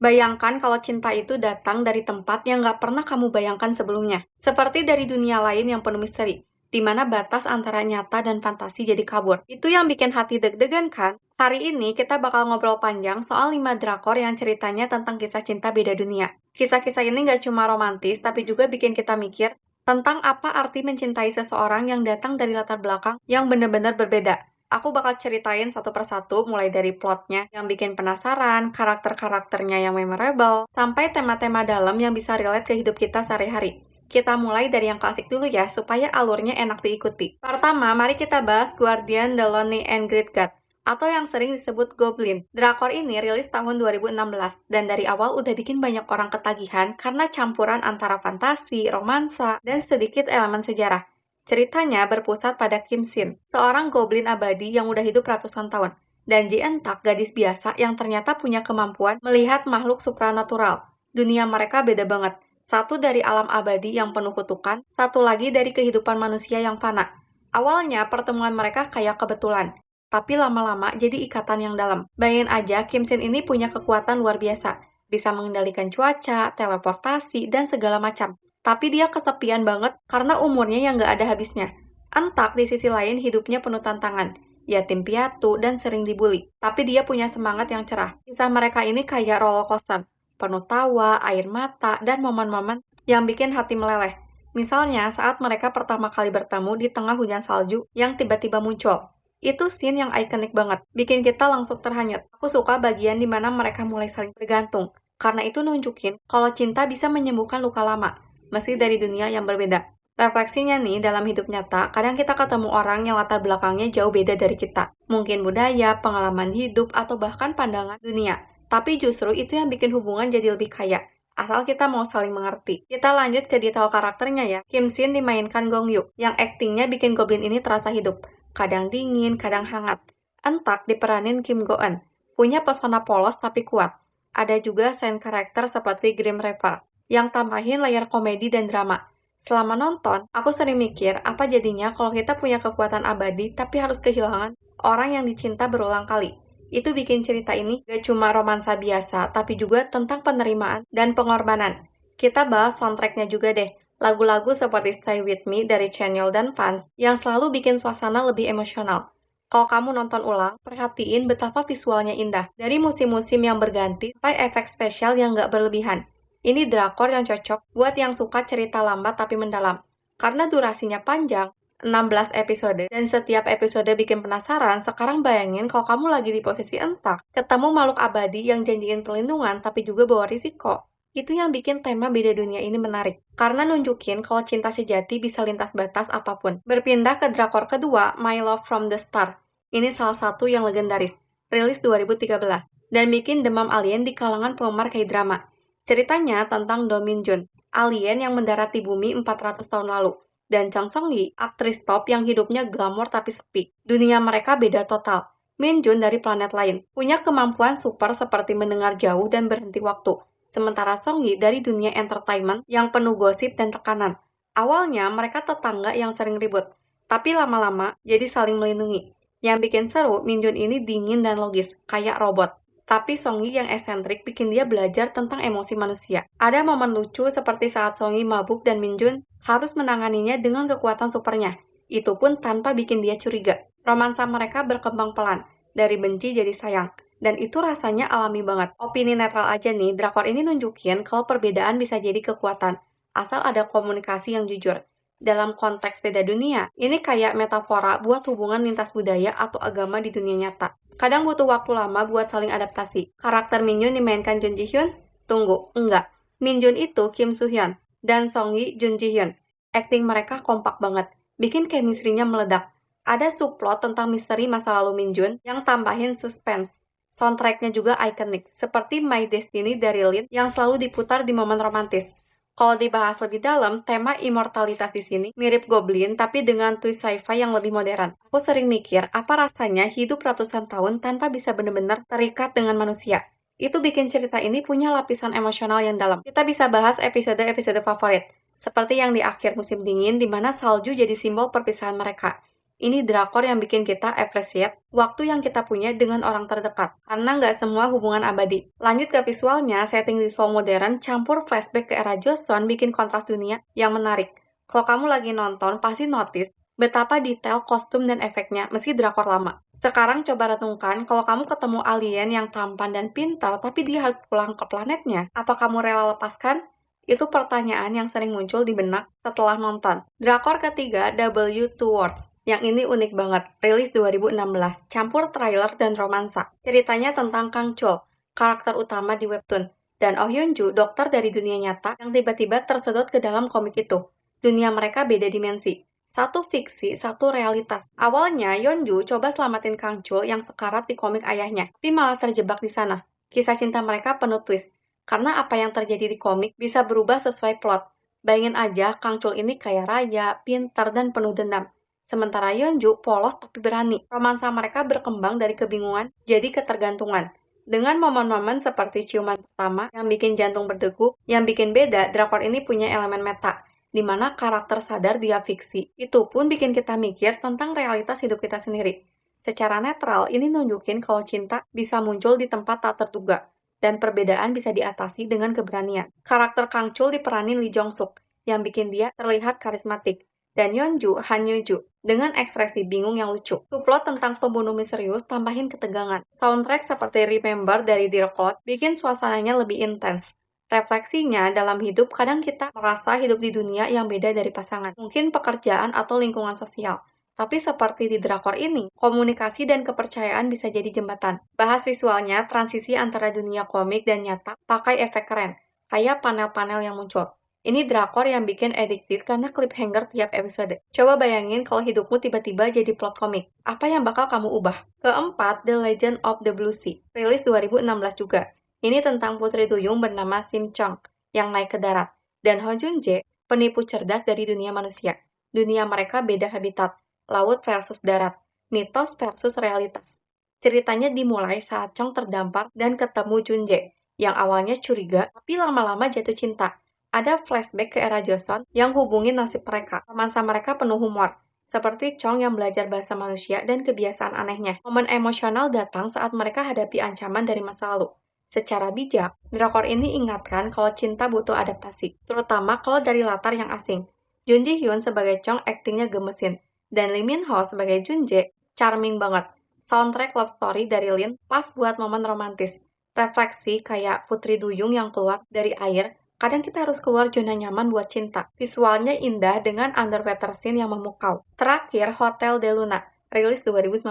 Bayangkan kalau cinta itu datang dari tempat yang nggak pernah kamu bayangkan sebelumnya. Seperti dari dunia lain yang penuh misteri, di mana batas antara nyata dan fantasi jadi kabur. Itu yang bikin hati deg-degan kan? Hari ini kita bakal ngobrol panjang soal 5 drakor yang ceritanya tentang kisah cinta beda dunia. Kisah-kisah ini nggak cuma romantis, tapi juga bikin kita mikir tentang apa arti mencintai seseorang yang datang dari latar belakang yang benar-benar berbeda. Aku bakal ceritain satu persatu mulai dari plotnya yang bikin penasaran, karakter-karakternya yang memorable, sampai tema-tema dalam yang bisa relate ke hidup kita sehari-hari. Kita mulai dari yang klasik dulu ya, supaya alurnya enak diikuti. Pertama, mari kita bahas Guardian the Lonely and Great God, atau yang sering disebut Goblin. Drakor ini rilis tahun 2016, dan dari awal udah bikin banyak orang ketagihan karena campuran antara fantasi, romansa, dan sedikit elemen sejarah. Ceritanya berpusat pada Kim Shin, seorang goblin abadi yang udah hidup ratusan tahun, dan Ji Eun-tak, gadis biasa yang ternyata punya kemampuan melihat makhluk supranatural. Dunia mereka beda banget. Satu dari alam abadi yang penuh kutukan, satu lagi dari kehidupan manusia yang fana. Awalnya pertemuan mereka kayak kebetulan, tapi lama-lama jadi ikatan yang dalam. Bayangin aja, Kim Shin ini punya kekuatan luar biasa, bisa mengendalikan cuaca, teleportasi, dan segala macam. Tapi dia kesepian banget karena umurnya yang gak ada habisnya. Entak di sisi lain hidupnya penuh tantangan, yatim piatu dan sering dibully. Tapi dia punya semangat yang cerah. Kisah mereka ini kayak roller coaster, penuh tawa, air mata, dan momen-momen yang bikin hati meleleh. Misalnya saat mereka pertama kali bertemu di tengah hujan salju yang tiba-tiba muncul. Itu scene yang ikonik banget, bikin kita langsung terhanyut. Aku suka bagian dimana mereka mulai saling bergantung, karena itu nunjukin kalau cinta bisa menyembuhkan luka lama, meski dari dunia yang berbeda. Refleksinya nih, dalam hidup nyata, kadang kita ketemu orang yang latar belakangnya jauh beda dari kita. Mungkin budaya, pengalaman hidup, atau bahkan pandangan dunia. Tapi justru itu yang bikin hubungan jadi lebih kaya, asal kita mau saling mengerti. Kita lanjut ke detail karakternya ya. Kim Shin dimainkan Gong Yoo, yang aktingnya bikin Goblin ini terasa hidup. Kadang dingin, kadang hangat. Entak diperanin Kim Go Eun, punya pesona polos tapi kuat. Ada juga side karakter seperti Grim Reaper, yang tambahin layar komedi dan drama. Selama nonton, aku sering mikir apa jadinya kalau kita punya kekuatan abadi tapi harus kehilangan orang yang dicinta berulang kali. Itu bikin cerita ini gak cuma romansa biasa, tapi juga tentang penerimaan dan pengorbanan. Kita bahas soundtracknya juga deh. Lagu-lagu seperti Stay With Me dari Chanyeol dan Vans yang selalu bikin suasana lebih emosional. Kalau kamu nonton ulang, perhatiin betapa visualnya indah. Dari musim-musim yang berganti sampai efek spesial yang gak berlebihan. Ini drakor yang cocok buat yang suka cerita lambat tapi mendalam. Karena durasinya panjang, 16 episode, dan setiap episode bikin penasaran. Sekarang bayangin kalau kamu lagi di posisi entak, ketemu makhluk abadi yang janjiin perlindungan tapi juga bawa risiko. Itu yang bikin tema beda dunia ini menarik. Karena nunjukin kalau cinta sejati bisa lintas batas apapun. Berpindah ke drakor kedua, My Love from the Star. Ini salah satu yang legendaris, rilis 2013, dan bikin demam alien di kalangan penggemar K-drama. Ceritanya tentang Do Min Jun, alien yang mendarat di bumi 400 tahun lalu, dan Jang Song Yi, aktris top yang hidupnya glamor tapi sepi. Dunia mereka beda total. Min Jun dari planet lain, punya kemampuan super seperti mendengar jauh dan berhenti waktu. Sementara Song Yi dari dunia entertainment yang penuh gosip dan tekanan. Awalnya mereka tetangga yang sering ribut, tapi lama-lama jadi saling melindungi. Yang bikin seru, Min Jun ini dingin dan logis, kayak robot. Tapi Song Yi yang eksentrik bikin dia belajar tentang emosi manusia. Ada momen lucu seperti saat Song Yi mabuk dan Min Jun harus menanganinya dengan kekuatan supernya. Itu pun tanpa bikin dia curiga. Romansa mereka berkembang pelan, dari benci jadi sayang. Dan itu rasanya alami banget. Opini netral aja nih, drakor ini nunjukin kalau perbedaan bisa jadi kekuatan, asal ada komunikasi yang jujur. Dalam konteks beda dunia, ini kayak metafora buat hubungan lintas budaya atau agama di dunia nyata. Kadang butuh waktu lama buat saling adaptasi. Karakter Min Jun dimainkan Jun Ji Hyun? Tunggu, enggak. Min Jun itu Kim Soo Hyun, dan Song Yi Jun Ji Hyun. Akting mereka kompak banget, bikin chemistry-nya meledak. Ada subplot tentang misteri masa lalu Min Jun yang tambahin suspense. Soundtrack-nya juga ikonik, seperti My Destiny dari Lin yang selalu diputar di momen romantis. Kalau dibahas lebih dalam, tema immortalitas di sini mirip Goblin tapi dengan twist sci-fi yang lebih modern. Aku sering mikir, apa rasanya hidup ratusan tahun tanpa bisa benar-benar terikat dengan manusia. Itu bikin cerita ini punya lapisan emosional yang dalam. Kita bisa bahas episode-episode favorit, seperti yang di akhir musim dingin di mana salju jadi simbol perpisahan mereka. Ini drakor yang bikin kita appreciate waktu yang kita punya dengan orang terdekat, karena nggak semua hubungan abadi. Lanjut ke visualnya, setting di Seoul modern campur flashback ke era Joseon bikin kontras dunia yang menarik. Kalau kamu lagi nonton, pasti notice betapa detail kostum dan efeknya meski drakor lama. Sekarang coba renungkan, kalau kamu ketemu alien yang tampan dan pintar, tapi dia harus pulang ke planetnya, apa kamu rela lepaskan? Itu pertanyaan yang sering muncul di benak setelah nonton. Drakor ketiga, W2 Worlds. Yang ini unik banget, rilis 2016, campur trailer dan romansa. Ceritanya tentang Kang Chul, karakter utama di webtoon, dan Oh Hyun Joo, dokter dari dunia nyata yang tiba-tiba tersedot ke dalam komik itu. Dunia mereka beda dimensi. Satu fiksi, satu realitas. Awalnya, Yeon Joo coba selamatin Kang Chul yang sekarat di komik ayahnya, tapi malah terjebak di sana. Kisah cinta mereka penuh twist, karena apa yang terjadi di komik bisa berubah sesuai plot. Bayangin aja, Kang Chul ini kaya raya, pintar, dan penuh dendam. Sementara Yeonju polos tapi berani. Romansa mereka berkembang dari kebingungan jadi ketergantungan. Dengan momen-momen seperti ciuman pertama yang bikin jantung berdegup, yang bikin beda, drakor ini punya elemen meta, di mana karakter sadar dia fiksi. Itu pun bikin kita mikir tentang realitas hidup kita sendiri. Secara netral, ini nunjukin kalau cinta bisa muncul di tempat tak terduga, dan perbedaan bisa diatasi dengan keberanian. Karakter Kang Chul diperanin Lee Jong Suk, yang bikin dia terlihat karismatik, dan Yeonju Han Yoo dengan ekspresi bingung yang lucu. Subplot tentang pembunuh misterius tambahin ketegangan. Soundtrack seperti Remember dari Dear Code bikin suasananya lebih intens. Refleksinya dalam hidup, kadang kita merasa hidup di dunia yang beda dari pasangan. Mungkin pekerjaan atau lingkungan sosial. Tapi seperti di drakor ini, komunikasi dan kepercayaan bisa jadi jembatan. Bahas visualnya, transisi antara dunia komik dan nyata pakai efek keren, kayak panel-panel yang muncul. Ini drakor yang bikin addicted karena cliffhanger tiap episode. Coba bayangin kalau hidupmu tiba-tiba jadi plot komik. Apa yang bakal kamu ubah? Keempat, The Legend of the Blue Sea. Rilis 2016 juga. Ini tentang putri duyung bernama Sim Chong yang naik ke darat. Dan Ho Jun Jae, penipu cerdas dari dunia manusia. Dunia mereka beda habitat. Laut versus darat. Mitos versus realitas. Ceritanya dimulai saat Chong terdampar dan ketemu Jun Jae, yang awalnya curiga tapi lama-lama jatuh cinta. Ada flashback ke era Joseon yang hubungin nasib mereka. Romansa mereka penuh humor, seperti Chong yang belajar bahasa manusia dan kebiasaan anehnya. Momen emosional datang saat mereka hadapi ancaman dari masa lalu. Secara bijak, drakor ini ingatkan kalau cinta butuh adaptasi, terutama kalau dari latar yang asing. Jun Ji Hyun sebagai Chong aktingnya gemesin, dan Lee Min Ho sebagai Jun Jae charming banget. Soundtrack love story dari Lin pas buat momen romantis. Refleksi kayak putri duyung yang keluar dari air. Kadang kita harus keluar zona nyaman buat cinta. Visualnya indah dengan underwater scene yang memukau. Terakhir, Hotel de Luna, rilis 2019,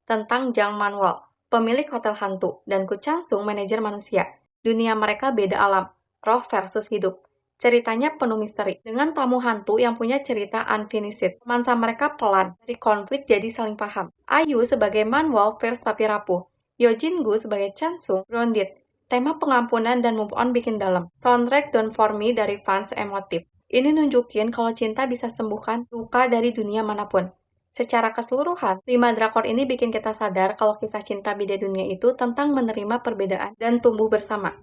tentang Jang Man-wol, pemilik hotel hantu, dan Ku Chan-sung, manajer manusia. Dunia mereka beda alam, roh versus hidup. Ceritanya penuh misteri, dengan tamu hantu yang punya cerita unfinished. Romansa mereka pelan, dari konflik jadi saling paham. Ayu sebagai Man-wol fierce tapi rapuh. Yo Jin-gu sebagai Chan-sung grounded. Tema pengampunan dan move on bikin dalam. Soundtrack Don't For Me dari fans emotif. Ini nunjukin kalau cinta bisa sembuhkan luka dari dunia manapun. Secara keseluruhan, 5 drakor ini bikin kita sadar kalau kisah cinta beda dunia itu tentang menerima perbedaan dan tumbuh bersama.